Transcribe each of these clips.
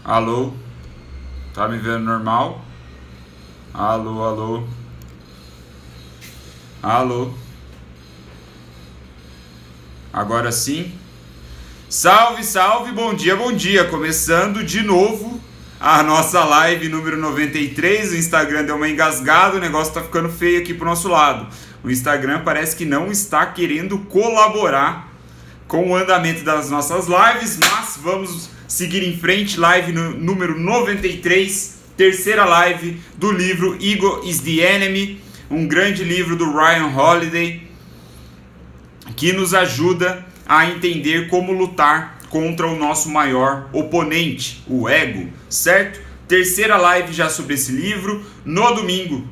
Alô? Tá me vendo normal? Alô, alô? Alô? Agora sim? Salve, salve, bom dia, bom dia! Começando de novo a nossa live número 93. O Instagram deu uma engasgada, o negócio tá ficando feio aqui pro nosso lado. O Instagram parece que não está querendo colaborar com o andamento das nossas lives, mas vamos seguir em frente. Live número 93, terceira live do livro Ego is the Enemy, um grande livro do Ryan Holiday, que nos ajuda a entender como lutar contra o nosso maior oponente, o ego, certo? Terceira live já sobre esse livro. No domingo,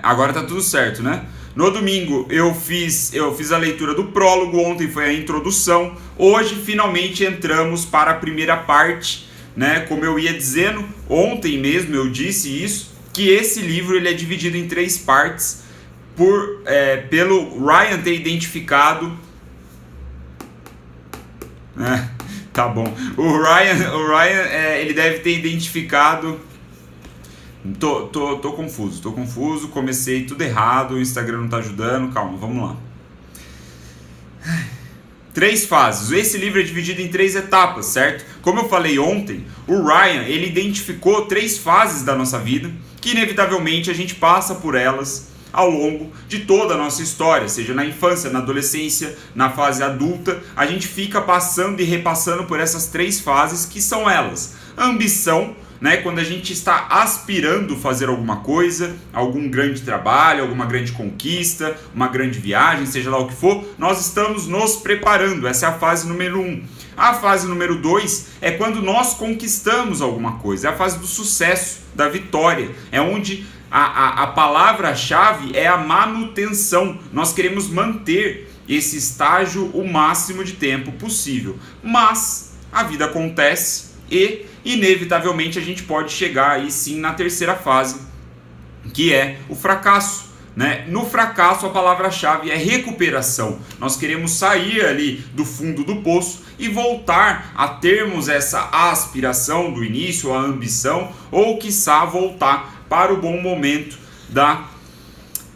agora tá tudo certo, né? No domingo eu fiz a leitura do prólogo, ontem foi a introdução. Hoje finalmente entramos para a primeira parte, né? Como eu ia dizendo, ontem mesmo eu disse isso, que esse livro ele é dividido em 3 partes, pelo Ryan ter identificado, tá bom, o Ryan ele deve ter identificado. Tô confuso, comecei tudo errado, o Instagram não tá ajudando, calma, vamos lá. 3 fases, esse livro é dividido em 3 etapas, certo? Como eu falei ontem, o Ryan, ele identificou 3 fases da nossa vida, que inevitavelmente a gente passa por elas ao longo de toda a nossa história, seja na infância, na adolescência, na fase adulta, a gente fica passando e repassando por essas 3 fases, que são elas: a ambição, né, quando a gente está aspirando fazer alguma coisa, algum grande trabalho, alguma grande conquista, uma grande viagem, seja lá o que for, nós estamos nos preparando. Essa é a fase número 1. A fase número 2 é quando nós conquistamos alguma coisa, é a fase do sucesso, da vitória, é onde a palavra-chave é a manutenção. Nós queremos manter esse estágio o máximo de tempo possível, mas a vida acontece e inevitavelmente a gente pode chegar aí sim na terceira fase, que é o fracasso, né? No fracasso a palavra-chave é recuperação. Nós queremos sair ali do fundo do poço e voltar a termos essa aspiração do início, a ambição, ou quiçá voltar para o bom momento da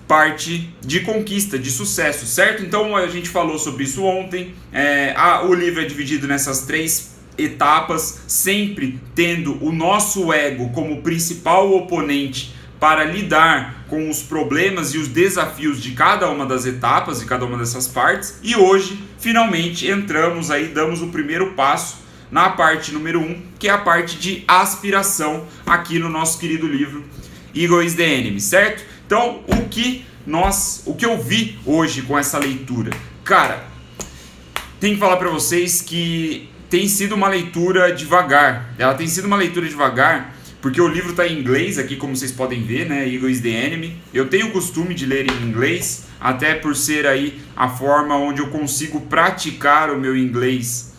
parte de conquista, de sucesso, certo? Então a gente falou sobre isso ontem. O livro é dividido nessas 3 etapas, sempre tendo o nosso ego como principal oponente para lidar com os problemas e os desafios de cada uma das etapas, de cada uma dessas partes. E hoje, finalmente, entramos aí, damos o primeiro passo na parte número 1, que é a parte de aspiração aqui no nosso querido livro Ego is the Enemy, certo? Então, o que eu vi hoje com essa leitura? Cara, tenho que falar para vocês que tem sido uma leitura devagar. Ela tem sido uma leitura devagar porque o livro está em inglês aqui, como vocês podem ver, né? Ego is the Enemy. Eu tenho o costume de ler em inglês, até por ser aí a forma onde eu consigo praticar o meu inglês,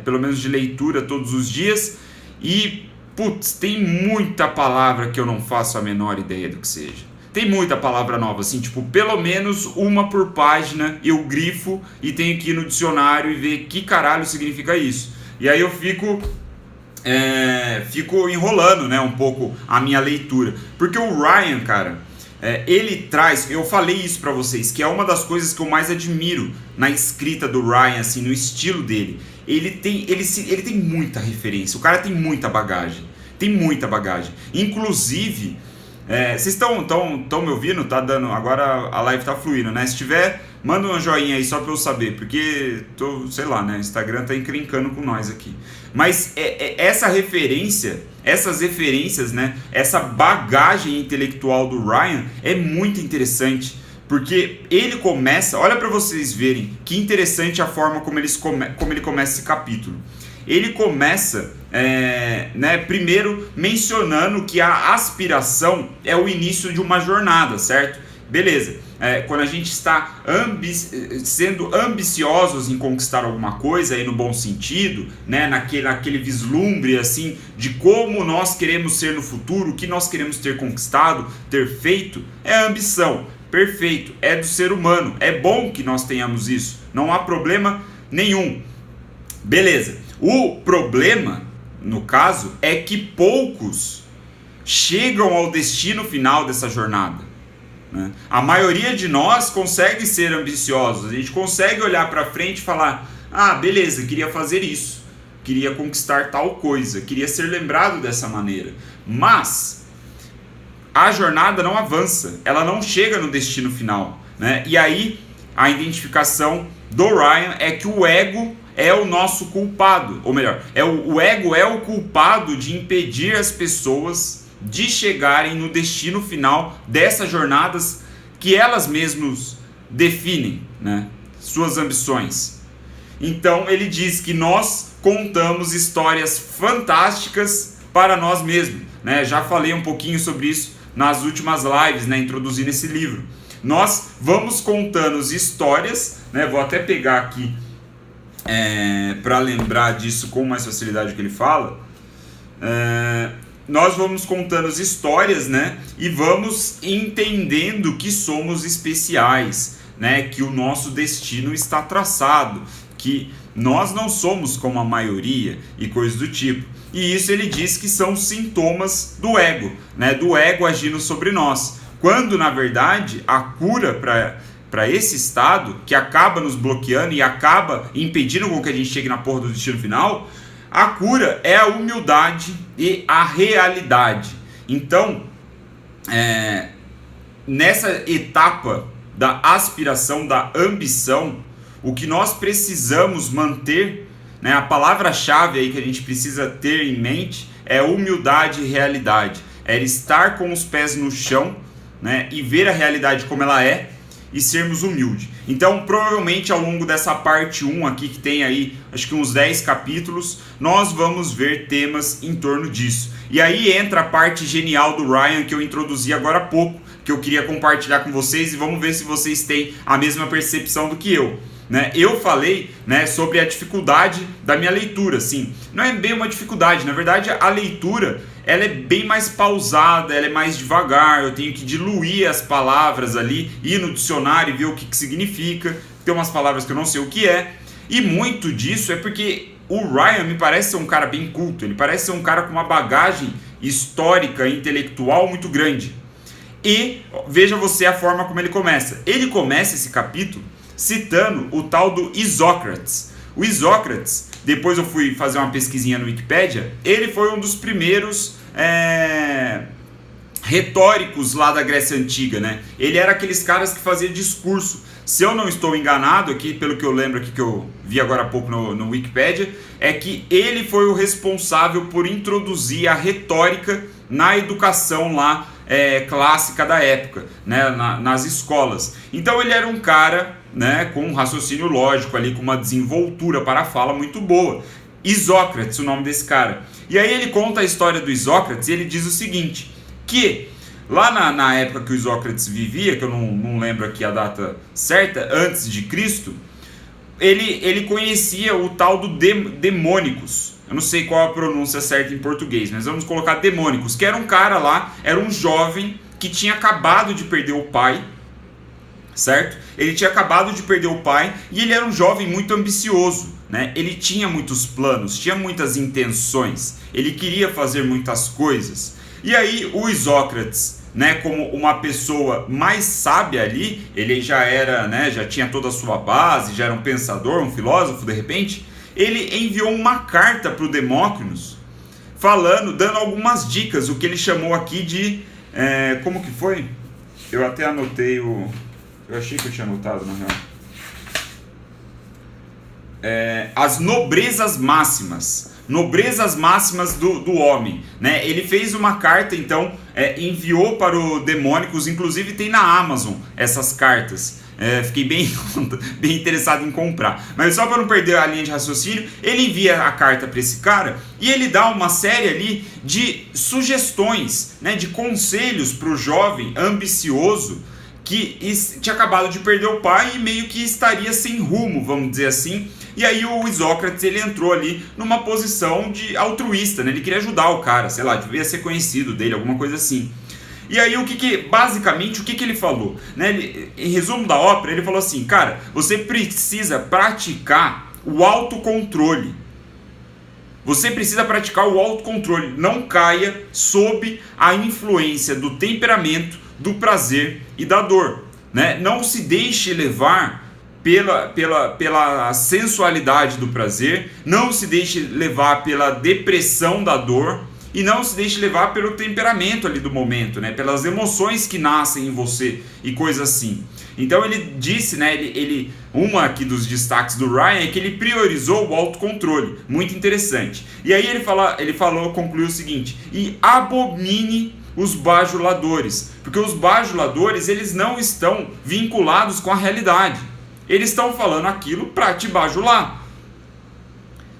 pelo menos de leitura todos os dias. E, putz, tem muita palavra que eu não faço a menor ideia do que seja. Tem muita palavra nova, assim, tipo, pelo menos uma por página eu grifo e tenho que ir no dicionário e ver que caralho significa isso. E aí eu fico enrolando, né, um pouco a minha leitura. Porque o Ryan, cara, ele traz, eu falei isso pra vocês, que é uma das coisas que eu mais admiro na escrita do Ryan, assim, no estilo dele. Ele tem muita referência, o cara tem muita bagagem. Inclusive, vocês estão me ouvindo? Tá dando, agora a live tá fluindo, né? Se tiver, manda um joinha aí só pra eu saber, porque sei lá, né? O Instagram tá encrencando com nós aqui. Mas essas referências, né? Essa bagagem intelectual do Ryan é muito interessante, porque ele começa, olha pra vocês verem que interessante a forma como ele começa esse capítulo. Ele começa, primeiro mencionando que a aspiração é o início de uma jornada, certo? Beleza. Quando a gente está sendo ambiciosos em conquistar alguma coisa, aí no bom sentido, né, naquele vislumbre assim, de como nós queremos ser no futuro, o que nós queremos ter conquistado, ter feito, é a ambição. Perfeito, é do ser humano, é bom que nós tenhamos isso, não há problema nenhum. Beleza. O problema no caso, é que poucos chegam ao destino final dessa jornada, né? A maioria de nós consegue ser ambiciosos, a gente consegue olhar para frente e falar: ah, beleza, queria fazer isso, queria conquistar tal coisa, queria ser lembrado dessa maneira, mas a jornada não avança, ela não chega no destino final, né? E aí a identificação do Ryan é que o ego é o nosso culpado, ou melhor, o ego é o culpado de impedir as pessoas de chegarem no destino final dessas jornadas que elas mesmas definem, né? Suas ambições. Então ele diz que nós contamos histórias fantásticas para nós mesmos, né? Já falei um pouquinho sobre isso nas últimas lives, né? Introduzindo esse livro. Nós vamos contando histórias, né? Vou até pegar aqui para lembrar disso com mais facilidade que ele fala. Nós vamos contando as histórias, né? E vamos entendendo que somos especiais, né? Que o nosso destino está traçado, que nós não somos como a maioria e coisas do tipo. E isso ele diz que são sintomas do ego, né? Do ego agindo sobre nós. Quando, na verdade, a cura para esse estado, que acaba nos bloqueando e acaba impedindo com que a gente chegue na porra do destino final, a cura é a humildade e a realidade. Então, nessa etapa da aspiração, da ambição, o que nós precisamos manter, né, a palavra-chave aí que a gente precisa ter em mente é humildade e realidade. É estar com os pés no chão, né, e ver a realidade como ela é e sermos humildes. Então, provavelmente ao longo dessa parte 1 aqui, que tem aí acho que uns 10 capítulos, nós vamos ver temas em torno disso. E aí entra a parte genial do Ryan que eu introduzi agora há pouco, que eu queria compartilhar com vocês, e vamos ver se vocês têm a mesma percepção do que eu. Né? Eu falei, né, sobre a dificuldade da minha leitura, assim. Não é bem uma dificuldade, na verdade a leitura ela é bem mais pausada, ela é mais devagar, eu tenho que diluir as palavras ali, ir no dicionário e ver o que significa, tem umas palavras que eu não sei o que é, e muito disso é porque o Ryan me parece ser um cara bem culto, ele parece ser um cara com uma bagagem histórica e intelectual muito grande. E veja você a forma como ele começa. Ele começa esse capítulo citando o tal do Isócrates. O Isócrates, depois eu fui fazer uma pesquisinha no Wikipedia, ele foi um dos primeiros retóricos lá da Grécia Antiga, né? Ele era aqueles caras que faziam discurso. Se eu não estou enganado aqui, pelo que eu lembro aqui que eu vi agora há pouco no Wikipedia, é que ele foi o responsável por introduzir a retórica na educação lá clássica da época, né? Nas escolas. Então ele era um cara, né, com um raciocínio lógico ali, com uma desenvoltura para a fala muito boa. Isócrates, o nome desse cara. E aí ele conta a história do Isócrates e ele diz o seguinte, que lá na época que o Isócrates vivia, que eu não lembro aqui a data certa, antes de Cristo, ele conhecia o tal do Demônicos. Eu não sei qual a pronúncia certa em português, mas vamos colocar Demônicos, que era um cara lá, era um jovem que tinha acabado de perder o pai, certo? Ele tinha acabado de perder o pai e ele era um jovem muito ambicioso, né? Ele tinha muitos planos, tinha muitas intenções, ele queria fazer muitas coisas. E aí o Isócrates, né, como uma pessoa mais sábia ali, ele já era, né, já tinha toda a sua base, já era um pensador, um filósofo de repente, ele enviou uma carta para o Demócritos, falando, dando algumas dicas, o que ele chamou aqui de, como que foi? Eu até anotei eu achei que eu tinha anotado na real. As nobrezas máximas do homem, né? Ele fez uma carta, então, enviou para o Demônicos, inclusive tem na Amazon essas cartas. Fiquei bem interessado em comprar. Mas só para não perder a linha de raciocínio, ele envia a carta para esse cara e ele dá uma série ali de sugestões, né, de conselhos para o jovem ambicioso que tinha acabado de perder o pai e meio que estaria sem rumo, vamos dizer assim. E aí o Isócrates, ele entrou ali numa posição de altruísta, né? Ele queria ajudar o cara, sei lá, devia ser conhecido dele, alguma coisa assim. E aí basicamente o que ele falou, né? Em resumo da ópera, ele falou assim, cara, você precisa praticar o autocontrole. Você precisa praticar o autocontrole. Não caia sob a influência do temperamento, do prazer e da dor. Né? Não se deixe levar pela sensualidade do prazer, não se deixe levar pela depressão da dor e não se deixe levar pelo temperamento ali do momento, né? Pelas emoções que nascem em você e coisas assim. Então ele disse, né, uma aqui dos destaques do Ryan é que ele priorizou o autocontrole, muito interessante. E aí ele concluiu o seguinte: e abomine os bajuladores, porque os bajuladores eles não estão vinculados com a realidade, eles estão falando aquilo para te bajular.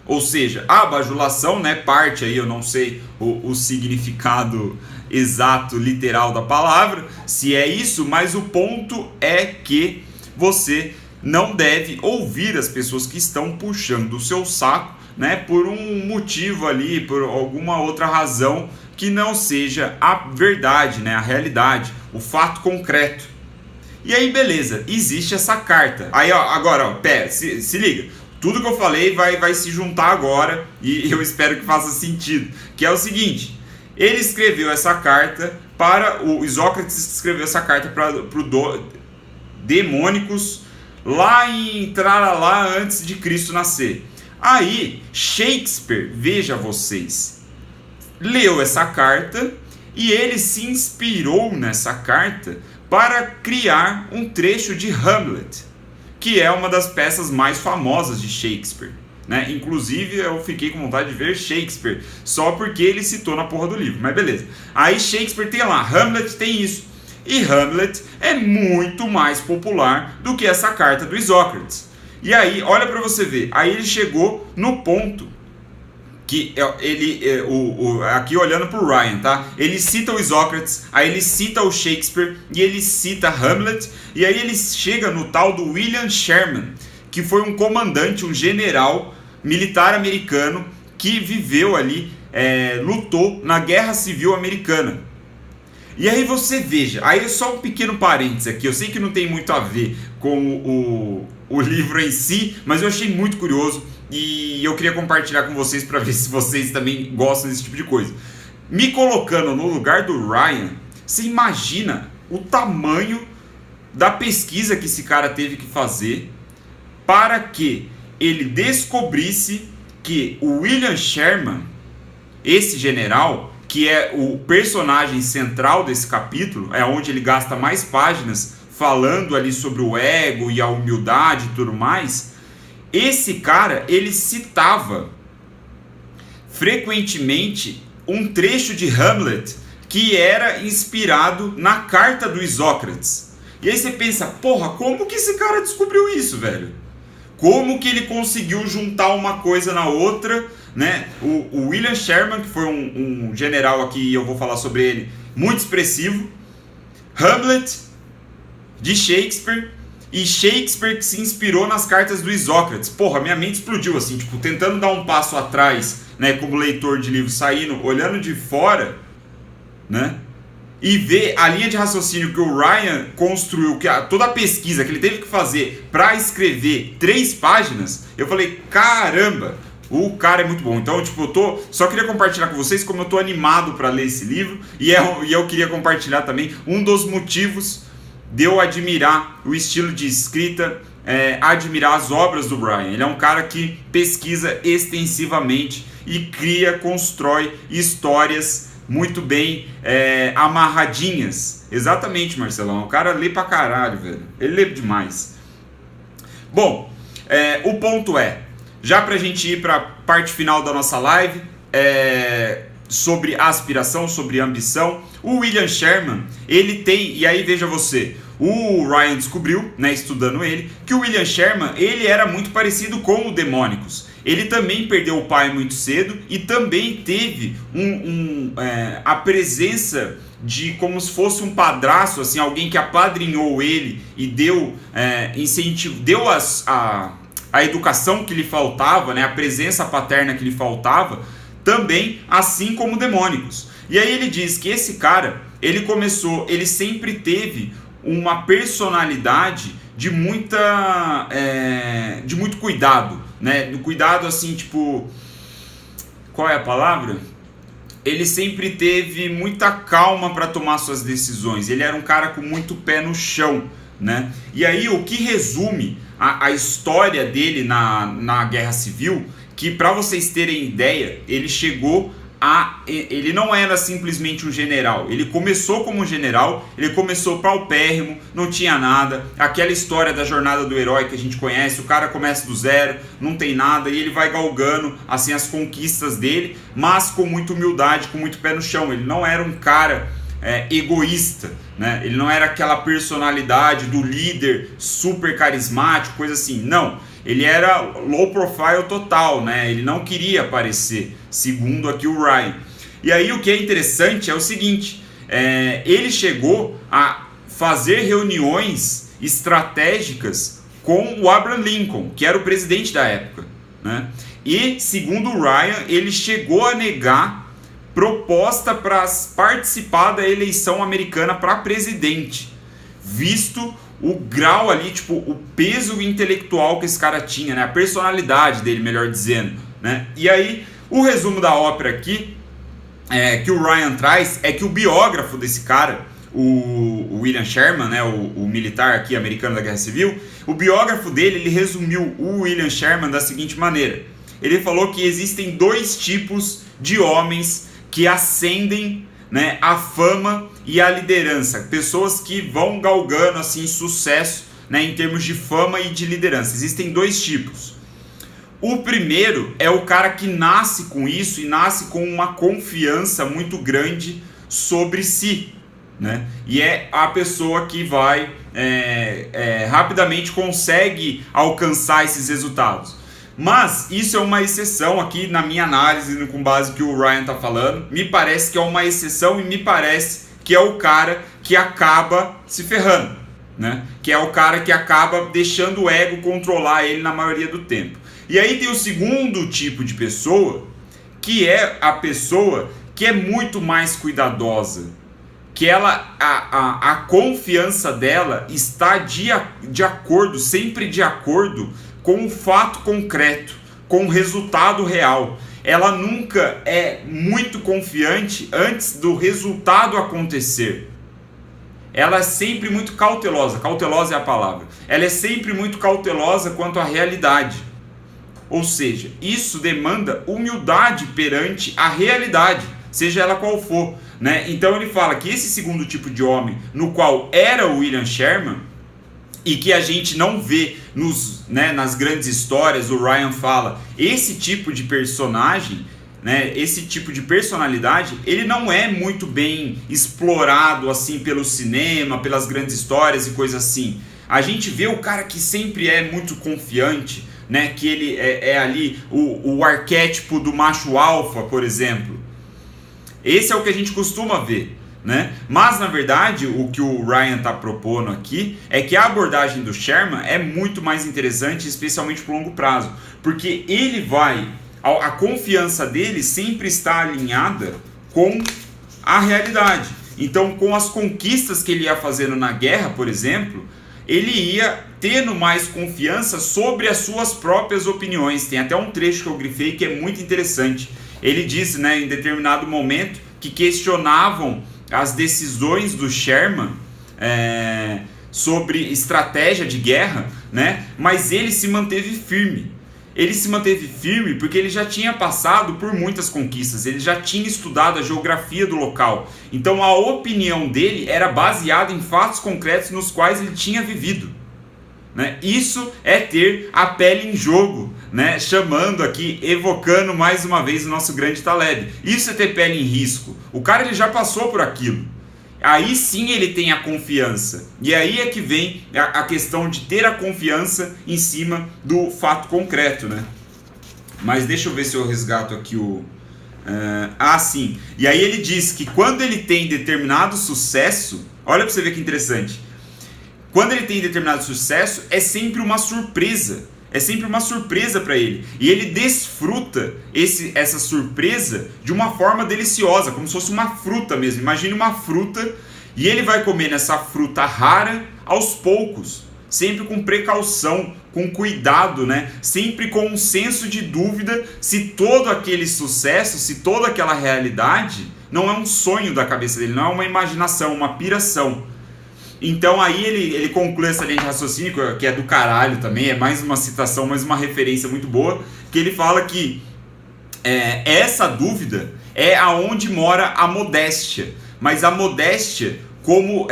Ou seja, a bajulação, né, parte aí, eu não sei o significado exato, literal da palavra, se é isso, mas o ponto é que você não deve ouvir as pessoas que estão puxando o seu saco, né, por um motivo ali, por alguma outra razão que não seja a verdade, né, a realidade, o fato concreto. E aí, beleza, existe essa carta. Aí, ó, agora, ó, pera, se liga. Tudo que eu falei vai se juntar agora e eu espero que faça sentido. Que é o seguinte: ele escreveu essa carta para o Isócrates, escreveu essa carta para o Demônicos lá em Tralala antes de Cristo nascer. Aí Shakespeare, veja vocês, leu essa carta e ele se inspirou nessa carta para criar um trecho de Hamlet, que é uma das peças mais famosas de Shakespeare, né? Inclusive eu fiquei com vontade de ver Shakespeare só porque ele citou na porra do livro, mas beleza. Aí Shakespeare tem lá, Hamlet tem isso, e Hamlet é muito mais popular do que essa carta do Isócrates. E aí, olha para você ver, aí ele chegou no ponto que ele, aqui olhando para o Ryan, tá? Ele cita o Isócrates, aí ele cita o Shakespeare e ele cita Hamlet, e aí ele chega no tal do William Sherman, que foi um comandante, um general militar americano que viveu ali, lutou na Guerra Civil Americana. E aí você veja, aí só um pequeno parênteses aqui, eu sei que não tem muito a ver com o livro em si, mas eu achei muito curioso e eu queria compartilhar com vocês para ver se vocês também gostam desse tipo de coisa. Me colocando no lugar do Ryan, você imagina o tamanho da pesquisa que esse cara teve que fazer para que ele descobrisse que o William Sherman, esse general, que é o personagem central desse capítulo, é onde ele gasta mais páginas falando ali sobre o ego e a humildade e tudo mais, esse cara, ele citava frequentemente um trecho de Hamlet que era inspirado na carta do Isócrates. E aí você pensa, porra, como que esse cara descobriu isso, velho? Como que ele conseguiu juntar uma coisa na outra, né? O William Sherman, que foi um general aqui, eu vou falar sobre ele, muito expressivo. Hamlet, de Shakespeare, e Shakespeare que se inspirou nas cartas do Isócrates. Porra, minha mente explodiu assim, tipo, tentando dar um passo atrás, né, como leitor de livro, saindo, olhando de fora, né, e ver a linha de raciocínio que o Ryan construiu, toda a pesquisa que ele teve que fazer para escrever 3 páginas, eu falei, caramba, o cara é muito bom. Então, tipo, só queria compartilhar com vocês como eu tô animado para ler esse livro, e eu queria compartilhar também um dos motivos de eu admirar o estilo de escrita, admirar as obras do Ryan. Ele é um cara que pesquisa extensivamente e cria, constrói histórias muito bem amarradinhas. Exatamente, Marcelão. O cara lê pra caralho, velho. Ele lê demais. Bom, o ponto já pra gente ir pra parte final da nossa live, sobre aspiração, sobre ambição, o William Sherman, ele tem, e aí veja você, o Ryan descobriu, né, estudando ele, que o William Sherman, ele era muito parecido com o Demônicos. Ele também perdeu o pai muito cedo e também teve a presença de como se fosse um padrasto, assim, alguém que apadrinhou ele e deu incentivo, deu a educação que lhe faltava, né, a presença paterna que lhe faltava, também, assim como Demônicos. E aí ele diz que esse cara, ele sempre teve uma personalidade de muito cuidado, né? Do cuidado assim, tipo, qual é a palavra? Ele sempre teve muita calma para tomar suas decisões. Ele era um cara com muito pé no chão, né? E aí o que resume a história dele na Guerra Civil, que para vocês terem ideia, ele não era simplesmente um general. Ele começou como um general, ele começou paupérrimo, não tinha nada. Aquela história da jornada do herói que a gente conhece, o cara começa do zero, não tem nada, e ele vai galgando assim as conquistas dele, mas com muita humildade, com muito pé no chão. Ele não era um cara egoísta, né? Ele não era aquela personalidade do líder super carismático, coisa assim, não. Ele era low profile total, né? Ele não queria aparecer, segundo aqui o Ryan. E aí o que é interessante é o seguinte, ele chegou a fazer reuniões estratégicas com o Abraham Lincoln, que era o presidente da época, né? E segundo o Ryan, ele chegou a negar proposta para participar da eleição americana para presidente, visto o grau ali, tipo, o peso intelectual que esse cara tinha, né? A personalidade dele, melhor dizendo, né? E aí, o resumo da ópera aqui, que o Ryan traz, é que o biógrafo desse cara, o William Sherman, né? O militar aqui americano da Guerra Civil, o biógrafo dele, ele resumiu o William Sherman da seguinte maneira. Ele falou que existem dois tipos de homens que ascendem, né, a fama e a liderança, pessoas que vão galgando assim sucesso, né, em termos de fama e de liderança. Existem dois tipos. O primeiro é o cara que nasce com isso e nasce com uma confiança muito grande sobre si, né? E é a pessoa que vai rapidamente consegue alcançar esses resultados. Mas isso é uma exceção aqui na minha análise, com base no que o Ryan está falando. Me parece que é uma exceção e me parece que é o cara que acaba se ferrando, né? Que é o cara que acaba deixando o ego controlar ele na maioria do tempo. E aí tem o segundo tipo de pessoa, que é a pessoa que é muito mais cuidadosa, que a confiança dela está de acordo, sempre de acordo com o fato concreto, com o resultado real. Ela nunca é muito confiante antes do resultado acontecer. Ela é sempre muito cautelosa, cautelosa é a palavra. Ela é sempre muito cautelosa quanto à realidade. Ou seja, isso demanda humildade perante a realidade, seja ela qual for, né? Então ele fala que esse segundo tipo de homem, no qual era o William Sherman, e que a gente não vê nas grandes histórias, o Ryan fala, esse tipo de personagem, né, esse tipo de personalidade, ele não é muito bem explorado assim pelo cinema, pelas grandes histórias e coisas assim. A gente vê o cara que sempre é muito confiante, né, que ele é ali o arquétipo do macho alfa, por exemplo. Esse é o que a gente costuma ver, né? Mas na verdade o que o Ryan está propondo aqui é que a abordagem do Sherman é muito mais interessante, especialmente por longo prazo, porque ele a confiança dele sempre está alinhada com a realidade. Então, com as conquistas que ele ia fazendo na guerra, por exemplo, ele ia tendo mais confiança sobre as suas próprias opiniões. Tem até um trecho que eu grifei que é muito interessante. Ele disse, né, em determinado momento, que questionavam as decisões do Sherman sobre estratégia de guerra, né? Mas ele se manteve firme. Ele se manteve firme porque ele já tinha passado por muitas conquistas, ele já tinha estudado a geografia do local. Então a opinião dele era baseada em fatos concretos nos quais ele tinha vivido, né? Isso é ter a pele em jogo, né? Chamando aqui, evocando mais uma vez o nosso grande Taleb. Isso é ter pele em risco. O cara ele já passou por aquilo. Aí sim ele tem a confiança. E aí é que vem a questão de ter a confiança em cima do fato concreto, né? Mas deixa eu ver se eu resgato aqui o... sim. E aí ele diz que quando ele tem determinado sucesso... Olha para você ver que interessante. Quando ele tem determinado sucesso, é sempre uma surpresa. É sempre uma surpresa para ele. E ele desfruta essa surpresa de uma forma deliciosa, como se fosse uma fruta mesmo. Imagine uma fruta e ele vai comer essa fruta rara aos poucos, sempre com precaução, com cuidado, né? Sempre com um senso de dúvida se todo aquele sucesso, se toda aquela realidade não é um sonho da cabeça dele, não é uma imaginação, uma piração. Então aí ele conclui essa linha de raciocínio, que é do caralho também, é mais uma citação, mais uma referência muito boa, que ele fala que essa dúvida é aonde mora a modéstia, mas a modéstia como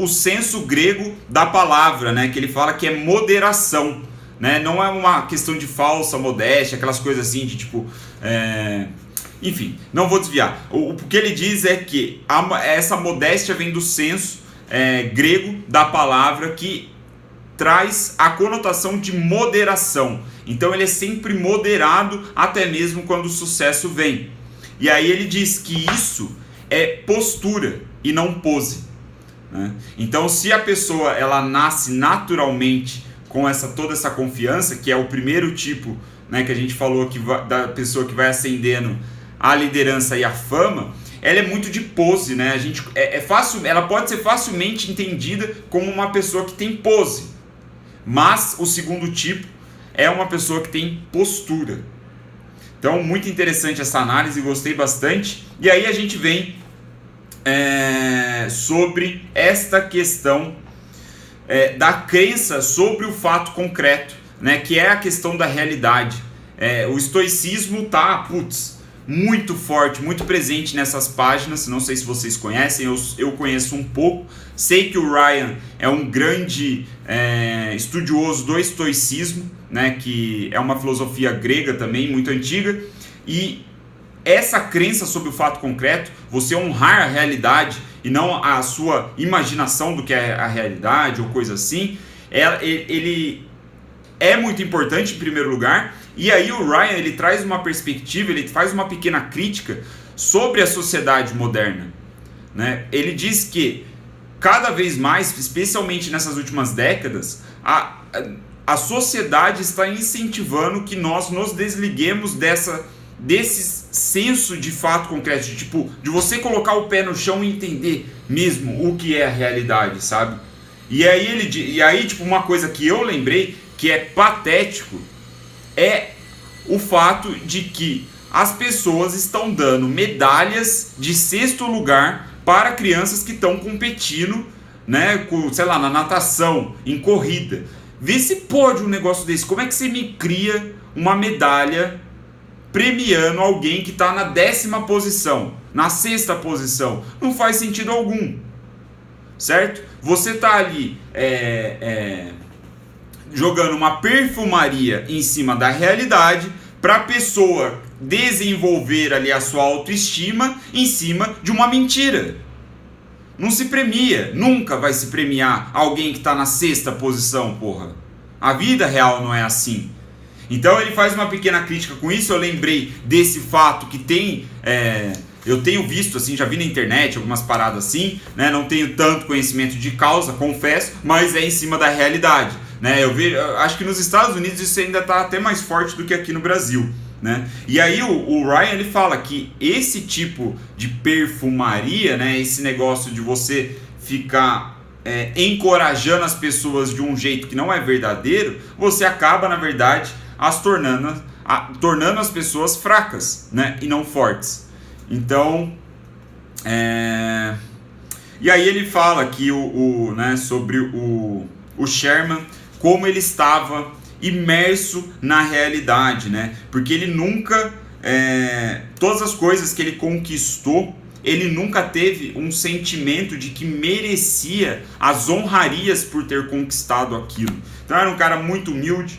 o senso grego da palavra, né, que ele fala que é moderação, né, não é uma questão de falsa modéstia, aquelas coisas assim de tipo... Enfim, não vou desviar. O que ele diz é que essa modéstia vem do senso grego da palavra, que traz a conotação de moderação. Então ele é sempre moderado, até mesmo quando o sucesso vem. E aí ele diz que isso é postura e não pose, né? Então se a pessoa ela nasce naturalmente com toda essa confiança, que é o primeiro tipo, né, que a gente falou da pessoa que vai ascendendo a liderança e a fama, ela é muito de pose, né? Ela pode ser facilmente entendida como uma pessoa que tem pose, mas o segundo tipo é uma pessoa que tem postura. Então, muito interessante essa análise, gostei bastante. E aí a gente vem sobre esta questão da crença sobre o fato concreto, né? Que é a questão da realidade. O estoicismo tá, muito forte, muito presente nessas páginas. Não sei se vocês conhecem, eu conheço um pouco. Sei que o Ryan é um grande estudioso do estoicismo, né, que é uma filosofia grega também, muito antiga. E essa crença sobre o fato concreto, você honrar a realidade e não a sua imaginação do que é a realidade ou coisa assim, ele é muito importante em primeiro lugar. E aí o Ryan ele traz uma perspectiva, ele faz uma pequena crítica sobre a sociedade moderna, né? Ele diz que cada vez mais, especialmente nessas últimas décadas, a sociedade está incentivando que nós nos desliguemos desse senso de fato concreto, de você colocar o pé no chão e entender mesmo o que é a realidade, sabe? E aí uma coisa que eu lembrei que é patético é o fato de que as pessoas estão dando medalhas de 6º lugar para crianças que estão competindo, né, sei lá, na natação, em corrida. Vê se pode um negócio desse. Como é que você me cria uma medalha premiando alguém que está na 10ª posição, na 6ª posição? Não faz sentido algum, certo? Você está ali jogando uma perfumaria em cima da realidade para a pessoa desenvolver ali a sua autoestima em cima de uma mentira. Não se premia, nunca vai se premiar alguém que está na 6ª posição, porra. A vida real não é assim. Então ele faz uma pequena crítica com isso. Eu lembrei desse fato que eu tenho visto, assim, já vi na internet algumas paradas assim, né? Não tenho tanto conhecimento de causa, confesso, mas é em cima da realidade, né? Eu acho que nos Estados Unidos isso ainda está até mais forte do que aqui no Brasil, né? E aí o Ryan ele fala que esse tipo de perfumaria, né, esse negócio de você ficar encorajando as pessoas de um jeito que não é verdadeiro, você acaba, na verdade, tornando as pessoas fracas, né, e não fortes. Então, e aí ele fala aqui né, sobre o Sherman, como ele estava imerso na realidade, né? Porque ele nunca, todas as coisas que ele conquistou, ele nunca teve um sentimento de que merecia as honrarias por ter conquistado aquilo. Então era um cara muito humilde,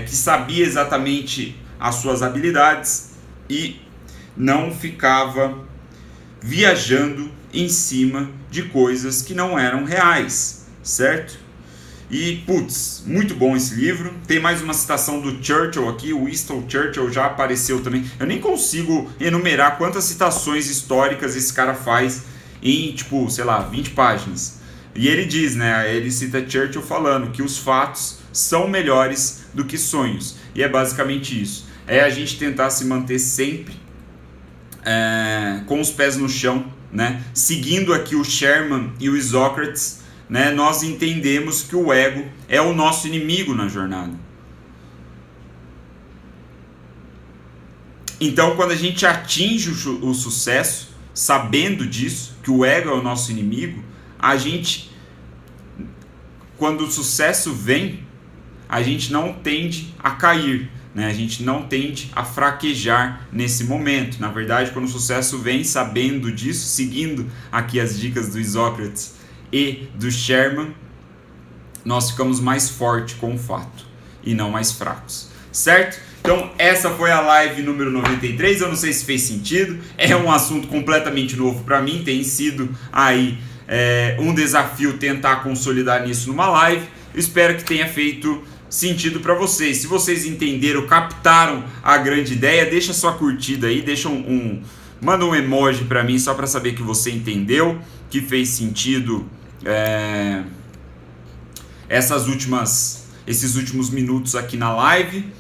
que sabia exatamente as suas habilidades e não ficava viajando em cima de coisas que não eram reais, certo? E, muito bom esse livro. Tem mais uma citação do Churchill aqui, o Winston Churchill já apareceu também. Eu nem consigo enumerar quantas citações históricas esse cara faz em, 20 páginas. E ele diz, né, ele cita Churchill falando que os fatos são melhores do que sonhos. E é basicamente isso. É a gente tentar se manter sempre com os pés no chão, né? Seguindo aqui o Sherman e o Isócrates, né, nós entendemos que o ego é o nosso inimigo na jornada. Então, quando a gente atinge o sucesso, sabendo disso, que o ego é o nosso inimigo, a gente, quando o sucesso vem, a gente não tende a cair, né? A gente não tende a fraquejar nesse momento. Na verdade, quando o sucesso vem, sabendo disso, seguindo aqui as dicas do Isócrates e do Sherman, nós ficamos mais fortes com o fato e não mais fracos, certo? Então essa foi a live número 93, eu não sei se fez sentido, é um assunto completamente novo para mim, tem sido aí um desafio tentar consolidar nisso numa live, eu espero que tenha feito sentido para vocês. Se vocês entenderam, captaram a grande ideia, deixa sua curtida aí, manda um emoji para mim só para saber que você entendeu, que fez sentido esses últimos minutos aqui na live.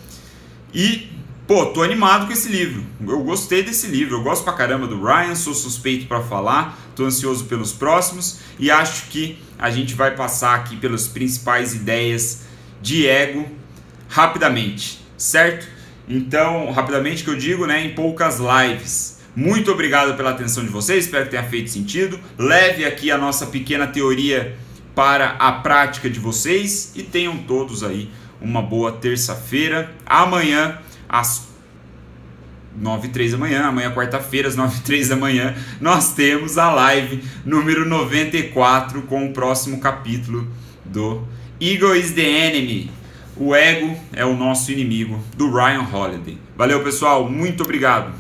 E, tô animado com esse livro. Eu gostei desse livro, eu gosto pra caramba do Ryan, sou suspeito para falar, tô ansioso pelos próximos e acho que a gente vai passar aqui pelas principais ideias de ego rapidamente, certo? Então, rapidamente que eu digo, né, em poucas lives. Muito obrigado pela atenção de vocês, espero que tenha feito sentido. Leve aqui a nossa pequena teoria para a prática de vocês e tenham todos aí uma boa terça-feira. Amanhã, às 9h03 da manhã, amanhã quarta-feira, às 9h03 da manhã, nós temos a live número 94 com o próximo capítulo do Ego is the Enemy. O ego é o nosso inimigo, do Ryan Holiday. Valeu, pessoal, muito obrigado.